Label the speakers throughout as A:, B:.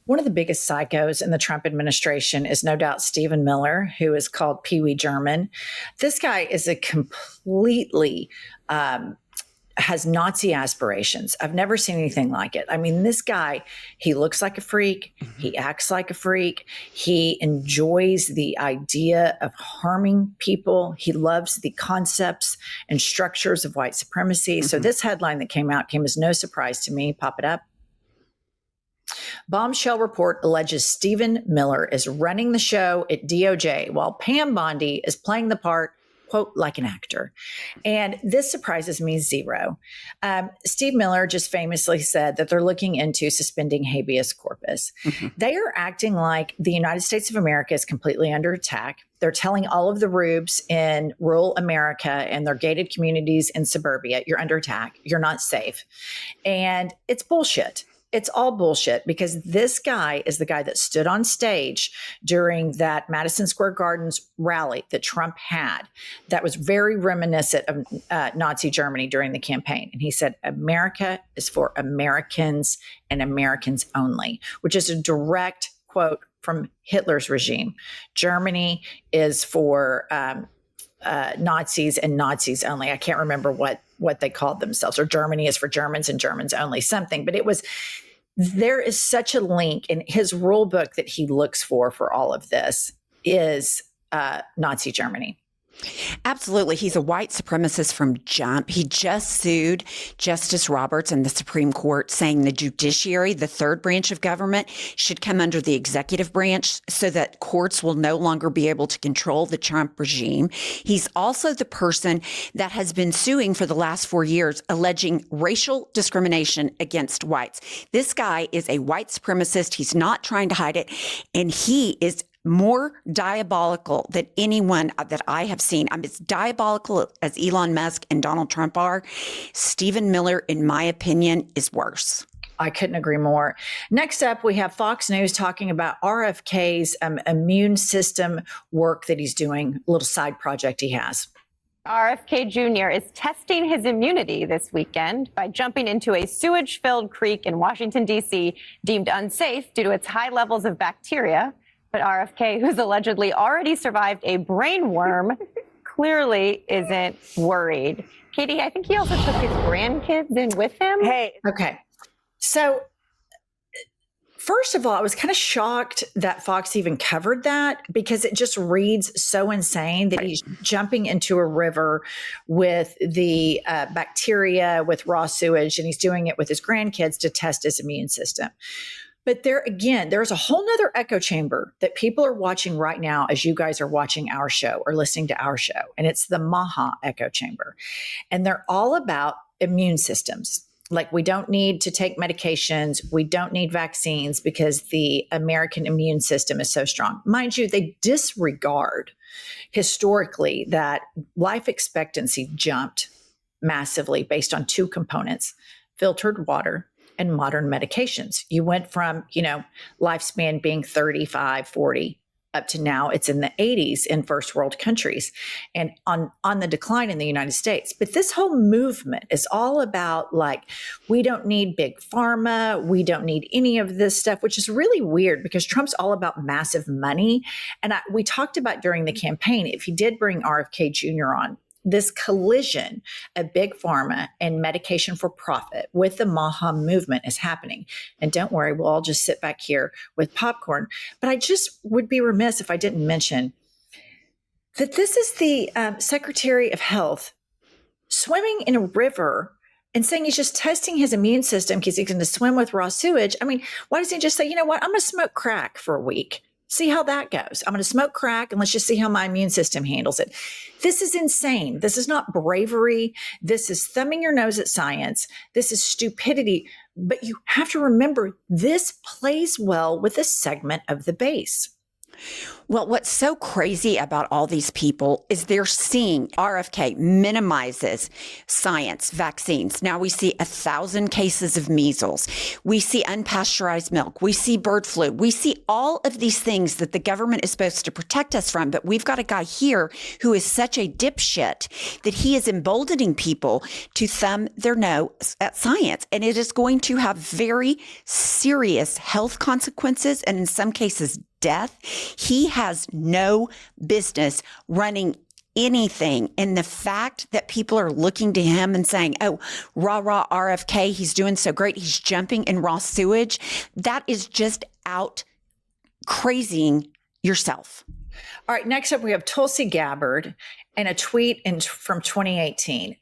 A: One of the biggest psychos in the Trump administration is no doubt Stephen Miller, who is called Pee Wee German. This guy is a completely has Nazi aspirations. I've never seen anything like it. I mean, this guy, he looks like a freak. He acts like a freak. He enjoys the idea of harming people. He loves the concepts and structures of white supremacy. So this headline that came out came as no surprise to me. Pop it up. Bombshell report alleges Stephen Miller is running the show at DOJ while Pam Bondi is playing the part, quote, like an actor. And this surprises me zero. Steve Miller just famously said that they're looking into suspending habeas corpus. They are acting like the United States of America is completely under attack. They're telling all of the rubes in rural America and their gated communities in suburbia, you're under attack. You're not safe. And it's bullshit. It's all bullshit because this guy is the guy that stood on stage during that Madison Square Gardens rally that Trump had that was very reminiscent of Nazi Germany during the campaign. And he said, America is for Americans and Americans only, which is a direct quote from Hitler's regime. Germany is for Nazis and Nazis only. I can't remember what they called themselves, or Germany is for Germans and Germans only, something. But there is such a link in his rule book that he looks for all of this is Nazi Germany.
B: Absolutely. He's a white supremacist from jump. He just sued Justice Roberts in the Supreme Court, saying the judiciary, the third branch of government, should come under the executive branch so that courts will no longer be able to control the Trump regime. He's also the person that has been suing for the last 4 years, alleging racial discrimination against whites. This guy is a white supremacist. He's not trying to hide it. And he is more diabolical than anyone that I have seen. I mean, as diabolical as Elon Musk and Donald Trump are, Stephen Miller, in my opinion, is worse.
A: I couldn't agree more. Next up, we have Fox News talking about RFK's immune system work that he's doing, a little side project he has.
C: RFK Jr. is testing his immunity this weekend by jumping into a sewage-filled creek in Washington, D.C., deemed unsafe due to its high levels of bacteria. But RFK, who's allegedly already survived a brain worm, clearly isn't worried. Katie, I think he also took his grandkids in with him.
A: Okay. So first of all, I was kind of shocked that Fox even covered that because it just reads so insane that he's jumping into a river with the bacteria, with raw sewage, and he's doing it with his grandkids to test his immune system. But there's a whole nother echo chamber that people are watching right now as you guys are watching our show or listening to our show. And it's the MAGA echo chamber. And they're all about immune systems. Like, we don't need to take medications. We don't need vaccines because the American immune system is so strong. Mind you, they disregard historically that life expectancy jumped massively based on two components: filtered water and modern medications. You went from, lifespan being 35, 40, up to now it's in the 80s in first world countries and on the decline in the United States. But this whole movement is all about, like, we don't need big pharma. We don't need any of this stuff, which is really weird because Trump's all about massive money. And we talked about during the campaign, if he did bring RFK Jr. on, this collision of big pharma and medication for profit with the MAGA movement is happening. And don't worry, we'll all just sit back here with popcorn. But I just would be remiss if I didn't mention that this is the Secretary of Health swimming in a river and saying he's just testing his immune system because he's going to swim with raw sewage. I mean, why doesn't he just say, you know what, I'm going to smoke crack for a week. See how that goes. I'm going to smoke crack and let's just see how my immune system handles it. This is insane. This is not bravery. This is thumbing your nose at science. This is stupidity. But you have to remember, this plays well with a segment of the base.
B: Well, what's so crazy about all these people is they're seeing RFK minimizes science, vaccines. Now we see 1,000 cases of measles. We see unpasteurized milk. We see bird flu. We see all of these things that the government is supposed to protect us from. But we've got a guy here who is such a dipshit that he is emboldening people to thumb their nose at science. And it is going to have very serious health consequences and in some cases death. He has no business running anything. And the fact that people are looking to him and saying, oh, rah, rah, RFK, he's doing so great. He's jumping in raw sewage. That is just out crazying yourself.
A: All right. Next up, we have Tulsi Gabbard and a tweet from 2018.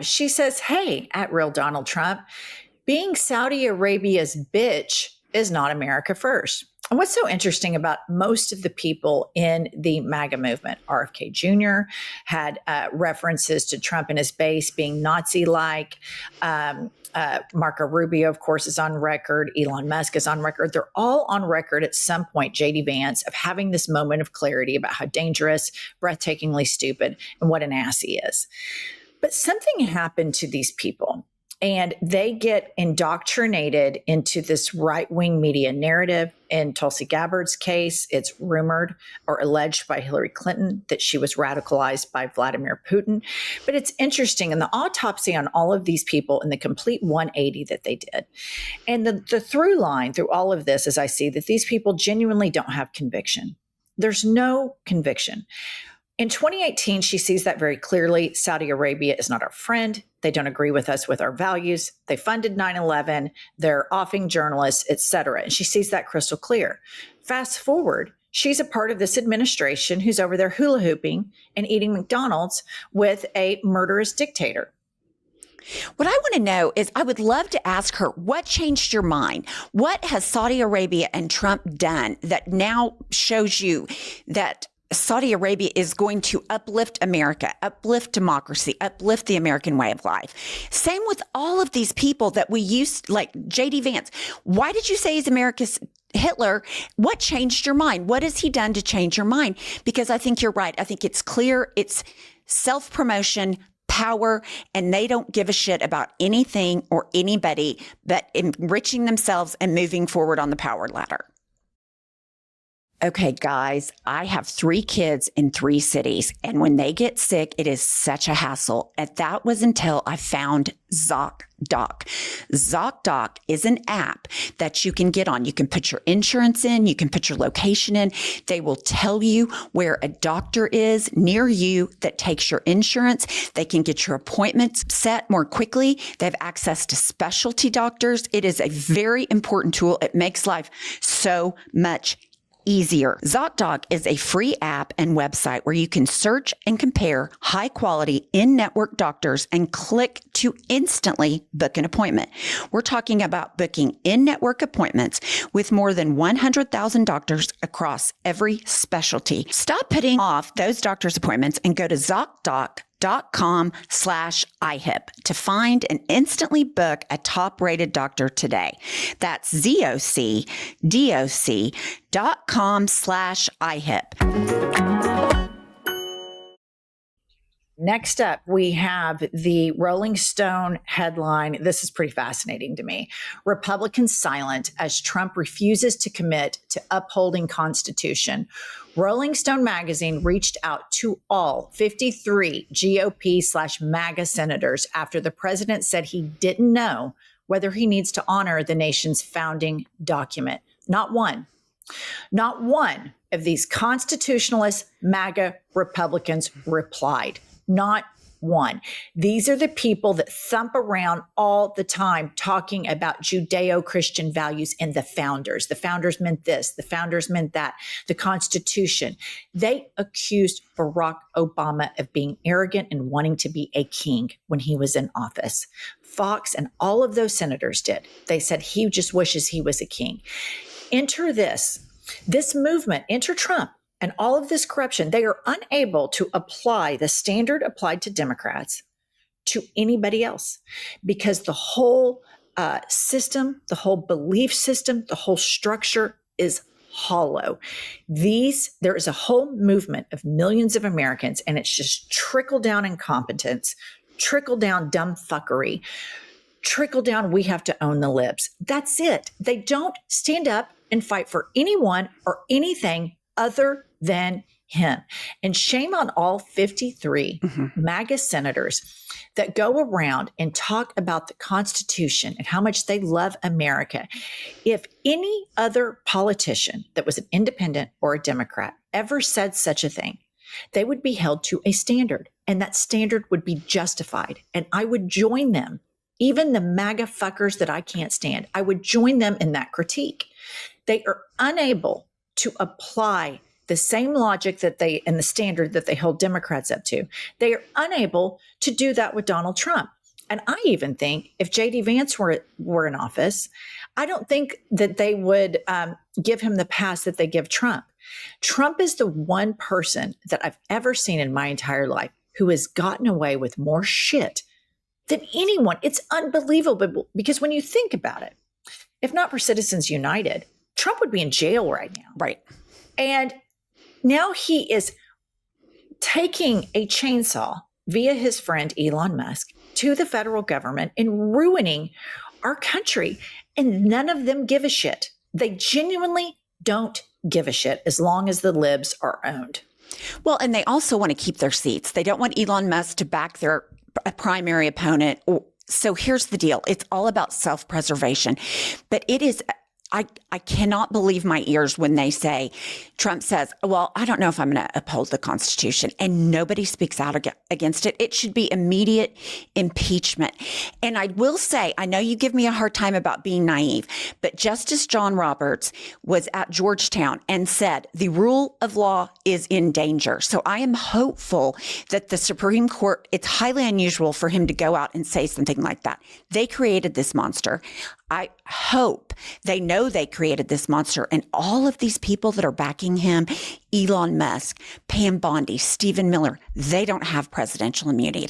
A: She says, hey, at real Donald Trump, being Saudi Arabia's bitch is not America first. And what's so interesting about most of the people in the MAGA movement, RFK Jr. had references to Trump and his base being Nazi-like. Marco Rubio, of course, is on record. Elon Musk is on record. They're all on record at some point, J.D. Vance, of having this moment of clarity about how dangerous, breathtakingly stupid, and what an ass he is. But something happened to these people. And they get indoctrinated into this right-wing media narrative. In Tulsi Gabbard's case, it's rumored or alleged by Hillary Clinton that she was radicalized by Vladimir Putin. But it's interesting in the autopsy on all of these people and the complete 180 that they did. And the through line through all of this is I see that these people genuinely don't have conviction. There's no conviction. In 2018, she sees that very clearly. Saudi Arabia is not our friend. They don't agree with us with our values. They funded 9/11. They're offing journalists, et cetera. And she sees that crystal clear. Fast forward, she's a part of this administration who's over there hula hooping and eating McDonald's with a murderous dictator.
B: What I want to know is I would love to ask her, what changed your mind? What has Saudi Arabia and Trump done that now shows you that Saudi Arabia is going to uplift America, uplift democracy, uplift the American way of life? Same with all of these people that we used, like J.D. Vance. Why did you say he's America's Hitler? What changed your mind? What has he done to change your mind? Because I think you're right. I think it's clear. It's self-promotion, power, and they don't give a shit about anything or anybody but enriching themselves and moving forward on the power ladder. Okay, guys, I have 3 kids in 3 cities, and when they get sick, it is such a hassle. And that was until I found ZocDoc. ZocDoc is an app that you can get on. You can put your insurance in, you can put your location in. They will tell you where a doctor is near you that takes your insurance. They can get your appointments set more quickly. They have access to specialty doctors. It is a very important tool. It makes life so much easier. ZocDoc is a free app and website where you can search and compare high quality in-network doctors and click to instantly book an appointment. We're talking about booking in-network appointments with more than 100,000 doctors across every specialty. Stop putting off those doctor's appointments and go to ZocDoc.com/IHIP to find and instantly book a top-rated doctor today. That's ZocDoc.com/IHIP.
A: Next up, we have the Rolling Stone headline. This is pretty fascinating to me. Republicans silent as Trump refuses to commit to upholding Constitution. Rolling Stone magazine reached out to all 53 GOP/MAGA senators after the president said he didn't know whether he needs to honor the nation's founding document. Not one of these constitutionalist MAGA Republicans replied. Not one. These are the people that thump around all the time talking about Judeo-Christian values and the founders. The founders meant this. The founders meant that. The Constitution. They accused Barack Obama of being arrogant and wanting to be a king when he was in office. Fox and all of those senators did. They said he just wishes he was a king. Enter this movement, enter Trump. And all of this corruption, they are unable to apply the standard applied to Democrats to anybody else because the whole system, the whole belief system, the whole structure is hollow. There is a whole movement of millions of Americans, and it's just trickle down incompetence, trickle down dumb fuckery, trickle down, we have to own the libs. That's it. They don't stand up and fight for anyone or anything other than him. And shame on all 53 MAGA senators that go around and talk about the Constitution and how much they love America. If any other politician that was an independent or a Democrat ever said such a thing, they would be held to a standard, and that standard would be justified. And I would join them, even the MAGA fuckers that I can't stand. I would join them in that critique. They are unable to apply the same logic that and the standard that they hold Democrats up to. They are unable to do that with Donald Trump. And I even think if J.D. Vance were in office, I don't think that they would give him the pass that they give Trump. Trump is the one person that I've ever seen in my entire life who has gotten away with more shit than anyone. It's unbelievable, because when you think about it, if not for Citizens United, Trump would be in jail right now.
B: Right.
A: And now he is taking a chainsaw via his friend Elon Musk to the federal government and ruining our country. And none of them give a shit. They genuinely don't give a shit as long as the libs are owned.
B: Well, and they also want to keep their seats. They don't want Elon Musk to back their primary opponent. So here's the deal. It's all about self-preservation. But it is, I cannot believe my ears when they say, Trump says, well, I don't know if I'm going to uphold the Constitution, and nobody speaks out against it. It should be immediate impeachment. And I will say, I know you give me a hard time about being naive, but Justice John Roberts was at Georgetown and said the rule of law is in danger. So I am hopeful that the Supreme Court, it's highly unusual for him to go out and say something like that. They created this monster. I hope they know they created this monster, and all of these people that are backing him, Elon Musk, Pam Bondi, Stephen Miller, they don't have presidential immunity.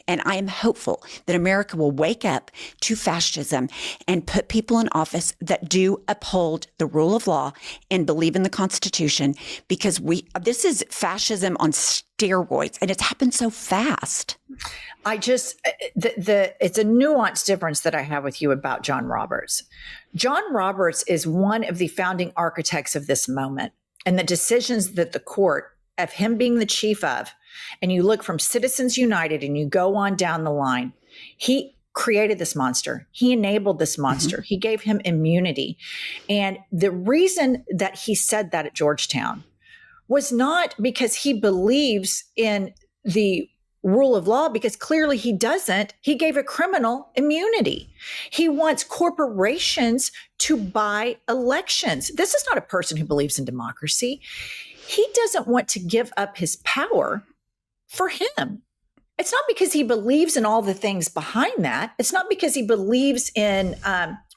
B: And I am hopeful that America will wake up to fascism and put people in office that do uphold the rule of law and believe in the Constitution, because this is fascism on steroids, and it's happened so fast.
A: It's a nuanced difference that I have with you about John Roberts. John Roberts is one of the founding architects of this moment, and the decisions that the court, of him being the chief of, and you look from Citizens United and you go on down the line, he created this monster. He enabled this monster. He gave him immunity. And the reason that he said that at Georgetown was not because he believes in the rule of law, because clearly he doesn't. He gave a criminal immunity. He wants corporations to buy elections. This is not a person who believes in democracy. He doesn't want to give up his power for him. It's not because he believes in all the things behind that. It's not because he believes in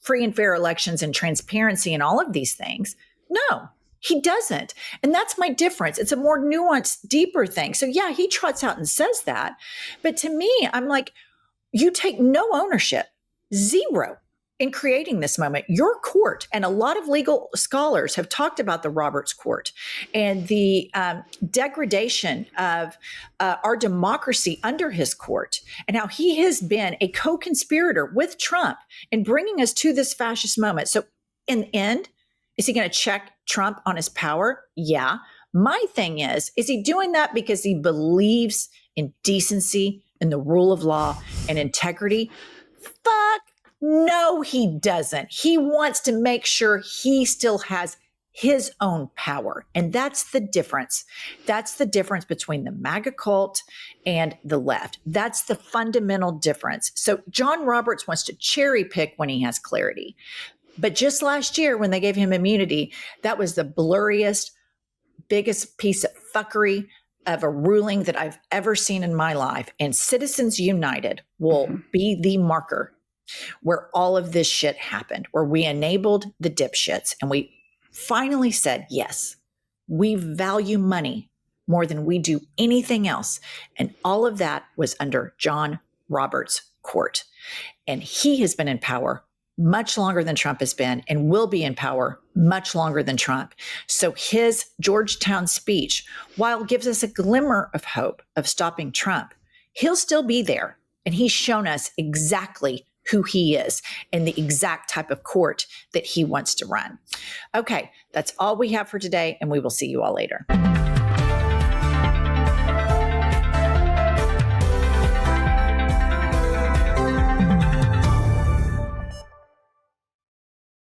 A: free and fair elections and transparency and all of these things. No. He doesn't. And that's my difference. It's a more nuanced, deeper thing. So yeah, he trots out and says that. But to me, I'm like, you take no ownership, zero, in creating this moment. Your court, and a lot of legal scholars have talked about the Roberts Court and the degradation of our democracy under his court, and how he has been a co-conspirator with Trump in bringing us to this fascist moment. So in the end, is he going to check Trump on his power? Yeah. My thing is he doing that because he believes in decency and the rule of law and integrity? Fuck no, he doesn't. He wants to make sure he still has his own power. And that's the difference. That's the difference between the MAGA cult and the left. That's the fundamental difference. So John Roberts wants to cherry pick when he has clarity. But just last year, when they gave him immunity, that was the blurriest, biggest piece of fuckery of a ruling that I've ever seen in my life. And Citizens United will be the marker where all of this shit happened, where we enabled the dipshits. And we finally said, yes, we value money more than we do anything else. And all of that was under John Roberts' court. And he has been in power much longer than Trump has been and will be in power much longer than Trump. So his Georgetown speech, while it gives us a glimmer of hope of stopping Trump, he'll still be there. And he's shown us exactly who he is and the exact type of court that he wants to run. Okay, that's all we have for today, and we will see you all later.